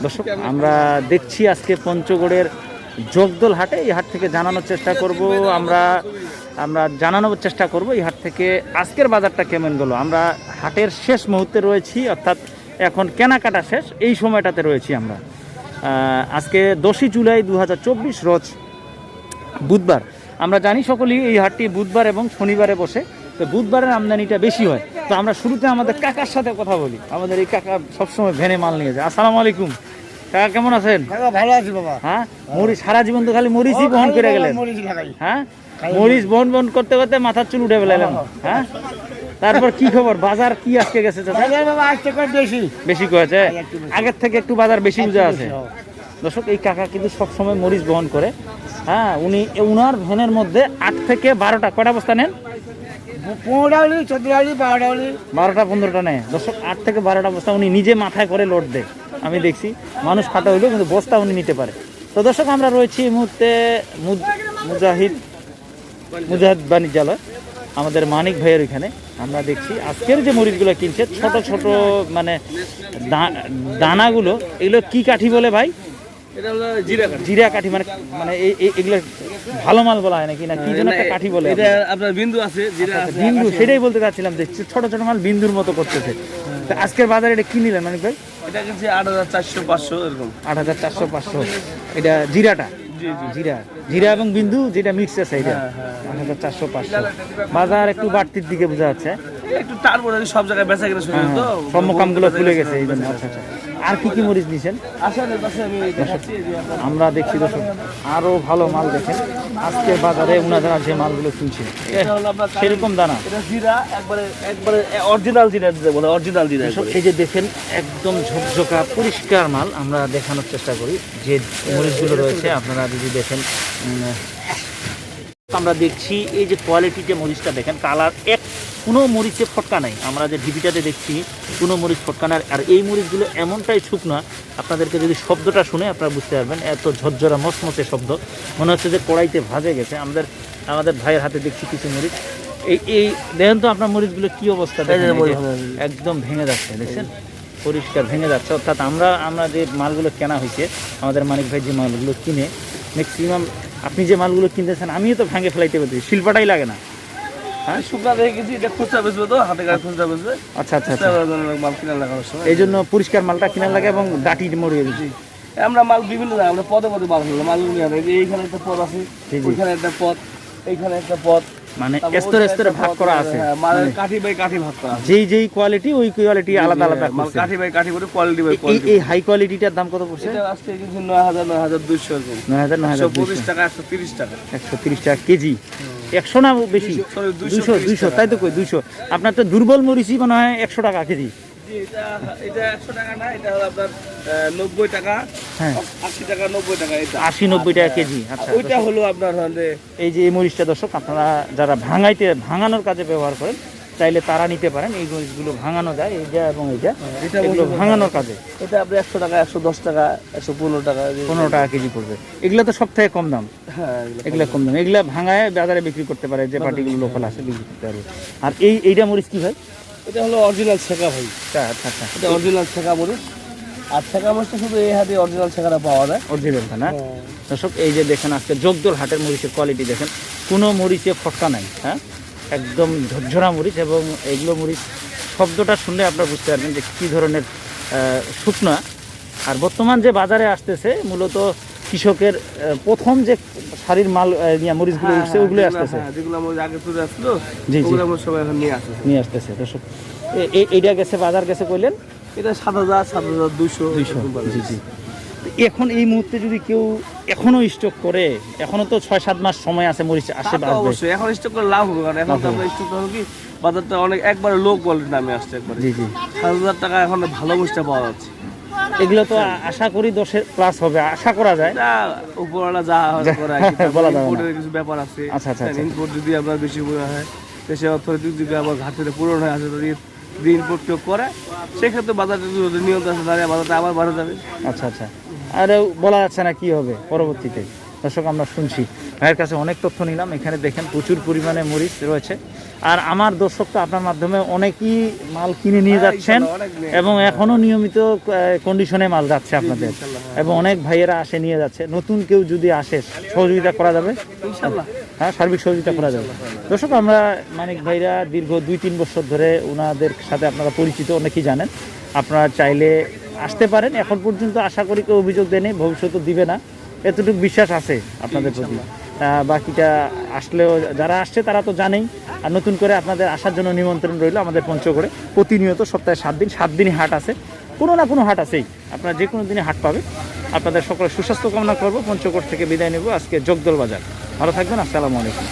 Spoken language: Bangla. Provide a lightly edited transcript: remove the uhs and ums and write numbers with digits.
দর্শক আমরা দেখছি আজকে পঞ্চগড়ের জগদল হাটে, এই হাট থেকে জানানোর চেষ্টা করব আমরা জানানোর চেষ্টা করব এই হাট থেকে আজকের বাজারটা কেমন গেল। আমরা হাটের শেষ মুহূর্তে রয়েছি, অর্থাৎ এখন কেনাকাটা শেষ এই সময়টাতে রয়েছি আমরা। আজকে 10 জুলাই 2024 রোজ বুধবার। আমরা জানি সকলেই এই হাটটি বুধবার এবং শনিবারে বসে, তো বুধবারের আমদানিটা বেশি হয়। তো আমরা শুরুতে আমাদের কাকার সাথে কথা বলি। আমাদের এই কাকা সবসময় ভ্যানে মাল নিয়ে যায়। আসসালামু আলাইকুম কাকা, কেমন আছেন? ভালো আছি বাবা। হ্যাঁ, মরিচ সারা জীবন তো খালি মরিচই বহন করে গেলেন। হ্যাঁ, মরিচ বহন বহন করতে করতে মাথার চুল উঠে ফেলাইলাম। হ্যাঁ, তারপর কি খবর, বাজার কি আজকে গেছে? বেশি কয়েছে, আগের থেকে একটু বাজার বেশি বুঝা আছে। দর্শক এই কাকা কিন্তু সবসময় মরিচ বহন করে। হ্যাঁ, উনি উনার ভ্যানের মধ্যে 8 থেকে 12টা, কয়টা বস্তা নেন? 12টা 15টা নেয়। দর্শক 8 থেকে 12টা বস্তা উনি নিজে মাথায় করে লোড দেয়। আমি দেখছি মানুষ খাতা হইলেও কিন্তু বস্তা উনি নিতে পারে। তো দর্শক আমরা রয়েছি এই মুহূর্তে মুজাহিদ বাণিজ্যালয়, আমাদের মানিক ভাইয়ের এখানে। আমরা দেখছি আজকের যে মরিচগুলো কিনছে ছোট ছোট মানে দানাগুলো, এগুলো কি কাঠি বলে ভাই? এটা হলো জিরা কাঠি। মানে মানে এগুলো ভালো মাল বলা হয় নাকি, না কি যেন একটা কাঠি বলে? এটা আপনার বিন্দু আছে, জিরা আছে, বিন্দু, সেটাই বলতে চাচ্ছিলাম যে ছোট ছোট মাল বিন্দুর মতো করতেছে। তো আজকের বাজারে এটা কি নিলেন মানিক ভাই? এটা কিনছে 8400-500 এরকম। 8400-500 এটা জিরাটা? জি জি, জিরা এবং বিন্দু যেটা মিক্স আছে এটা 8400-500। বাজার একটু বাড়তির দিকে বোঝা যাচ্ছে, একটু তারপরে সব জায়গায় বেচা কিনা শুরু তো সম্মুখামগুলো খুলে গেছে এই জন্য। আচ্ছা আচ্ছা, আর কি কি মরিচ নিছেন? আসলে পাশে আমি দেখাচ্ছি যে আমরা দেখছি দর্শক আরো ভালো মাল দেখেন আজকে বাজারে উনারা যে মালগুলো কিনছে এটা হলো আপনার সেরকম দানা। এটা জিরা একবারে অরিজিনাল জিরা দিতে বলে, অরিজিনাল জিরা। এই যে দেখেন একদম ঝকঝকা পরিষ্কার মাল। আমরা দেখানোর চেষ্টা করি যে মরিচগুলো রয়েছে, আপনারা যদি দেখেন। আমরা দেখছি এই যে কোয়ালিটি, যে মরিচটা দেখেন কালার, কোনো মরিচে ফটকা নাই। আমরা যে ঢিপিটাতে দেখছি কোনো মরিচ ফটকা নাই। আর এই মরিচগুলো এমনটাই শুকনা, আপনাদেরকে যদি শব্দটা শুনে আপনারা বুঝতে পারবেন, এত ঝরঝরা মসমসে শব্দ, মনে হচ্ছে যে কড়াইতে ভাজে গেছে। আমাদের ভাইয়ের হাতে দেখছি কিছু মরিচ। এই দেখেন তো আপনার মরিচগুলো কি অবস্থা, একদম ভেঙে যাচ্ছে, দেখছেন পরিষ্কার ভেঙে যাচ্ছে। অর্থাৎ আমরা যে মালগুলো কেনা হয়েছে, আমাদের মানিক ভাই যে মালগুলো কিনে, ম্যাক্সিমাম আপনি যে মালগুলো কিনতেছেন আমিও তো ভাঙে ফেলাইতে পারছি, শিল্পাটাই লাগে না। হ্যাঁ, শুকনা দেখে গেছি, এটা খুচরা বেচবে তো, হাতে কাছে খুচরা বেচবে। আচ্ছা আচ্ছা, মাল কিনা লাগানোর সময় এই জন্য পরিষ্কার মালটা কিনা লাগে এবং ডাটি মরে গেছে। আমরা মাল বিভিন্ন জায়গায় আমরা পদে পদে মাল হলো মাল নিয়ে আনে। এইখানে একটা পদ আছে, ওইখানে একটা পদ, এইখানে একটা পদ, মানে স্তরে স্তরে ভাগ করা আছে। মালের কাঠি বাই কাঠি ভাগ করা আছে। যেই কোয়ালিটি ওই কোয়ালিটি আলাদা আলাদা মাল কাঠি বাই কাঠি করে কোয়ালিটি বাই কোয়ালিটি। এই হাই কোয়ালিটিটার দাম কত পড়ছে? এটা আজকে কিছু 9000-9200 এরকম। 9000-9200 টাকা, 130 টাকা। 130 টাকা কেজি। 100 না বেশি? 200। তাই তো কই 200। আপনার তো দুর্বল মরিচই মনে হয় 100 টাকা কেজি। এটা 100 টাকা না, এটা হলো আপনার 90 টাকা। হ্যাঁ, 80 টাকা, 90 টাকা। এটা 80-90 টাকা কেজি। আচ্ছা, ওইটা হলো আপনার এই যে এই মরিচটা দর্শক আপনারা যারা ভাঙানোর কাজে ব্যবহার করেন, চাইলে তারা নিতে পারেন। এই মরিচগুলো ভাঙানো যায়, এইটা এবং এইটা, এগুলো ভাঙানোর কাজে। এটা আপনি 100 টাকা, 110 টাকা, 115 টাকা, 15 টাকা কেজি পড়বে। এগুলো তো সব থেকে কম দাম। হ্যাঁ, এগুলো কম দাম। এগুলো ভাঙায় বাজারে বিক্রি করতে পারে, যে পার্টিগুলো লোকাল আছে বিক্রি করতে পারবে। আর এইটা মরিচ কি ভাই? এটা হলো অরিজিনাল ছেঁকা ভাই। আচ্ছা আচ্ছা, এটা অরিজিনাল ছেঁকা মরিচ। আর ছেঁকা মরিচটা শুধু এই হাতে অরিজিনাল ছেঁকাটা পাওয়া যায়, অরিজিনালটা না। দর্শক এই যে দেখেন আজকে জগদল হাটের মরিচের কোয়ালিটি দেখেন, কোনো মরিচে ফটকা নাই। হ্যাঁ, একদম ঝরঝরা মরিচ। এবং এইগুলো মরিচ শব্দটা শুনলে আপনারা বুঝতে পারবেন যে কী ধরনের শুকনা। আর বর্তমান যে বাজারে আসতেছে মূলত কৃষকের প্রথম যে সারির মাল মরিচগুলো উঠছে ওগুলো আসতেছে, যেগুলো মরিচ আগে তুলে আসলো ওগুলো সবাই এখন নিয়ে আসতেছে। দর্শক এইটা গেছে, বাজার গেছে কইলেন এটা 7000-7200। জি জি। এখন এই মুহূর্তে যদি কেউ এখনো স্টক করে, এখনো তো 6-7 মাস সময় আছে মরিচ আসে। অবশ্যই এখন স্টক করে লাভ হবে, কারণ এখন তো আমরা স্টক হলো কি বাজারটা অনেক একবারে লো কোয়ালিটি নামে আসছে একবারে। জি জি, 7000 টাকা এখন ভালো মরিচটা পাওয়া যাচ্ছে। এগুলো তো আশা করি 10 প্লাস হবে, আশা করা যায়। উপরওয়ালা যা করে বলা যাবে না, কিছু ব্যাপার আছে। আচ্ছা আচ্ছা, ইনপুট যদি আপনার বেশি হয়, দেশের অর্থনৈতিক দিকে আবার ঘাটতিটা পূরণ হয়ে আসে, যদি ইনপুট কেউ করে সেক্ষেত্রে বাজারটা নিয়ন্ত্রণ আছে, দাঁড়িয়ে বাজারটা আবার বাড়ে যাবে। আচ্ছা আচ্ছা, আর বলা যাচ্ছে না কি হবে পরবর্তীতে। দর্শক আমরা শুনছি ভাইয়ের কাছে অনেক তথ্য নিলাম। এখানে দেখেন প্রচুর পরিমাণে মরিচ রয়েছে। আর আমার দর্শক তো আপনার মাধ্যমে অনেকই মাল কিনে নিয়ে যাচ্ছেন এবং এখনো নিয়মিত কন্ডিশনে মাল যাচ্ছে আপনাদের, এবং অনেক ভাইয়েরা আসে নিয়ে যাচ্ছে। নতুন কেউ যদি আসে সহযোগিতা করা যাবে ইনশাল্লাহ। হ্যাঁ, সার্বিক সহযোগিতা করা যাবে। দর্শক, আমরা মানিক ভাইরা দীর্ঘ 2-3 বছর ধরে ওনাদের সাথে আপনারা পরিচিত, অনেকেই জানেন। আপনারা চাইলে আসতে পারেন। এখন পর্যন্ত আশা করি কেউ অভিযোগ দেয়নি, ভবিষ্যতে দিবে না, এতটুকু বিশ্বাস আছে আপনাদের প্রতি। বাকিটা আসলেও যারা আসছে তারা তো জানেই। আর নতুন করে আপনাদের আসার জন্য নিমন্ত্রণ রইল আমাদের পঞ্চগড়ে। প্রতিনিয়ত সপ্তাহে 7 দিনই হাট আছে, কোনো না কোনো হাট আছেই, আপনারা যে কোনো দিনে হাট পাবে। আপনাদের সকলের সুস্বাস্থ্য কামনা করবো। পঞ্চগড় থেকে বিদায় নেব। আজকে জগদল বাজার। ভালো থাকবেন। আসসালামু আলাইকুম।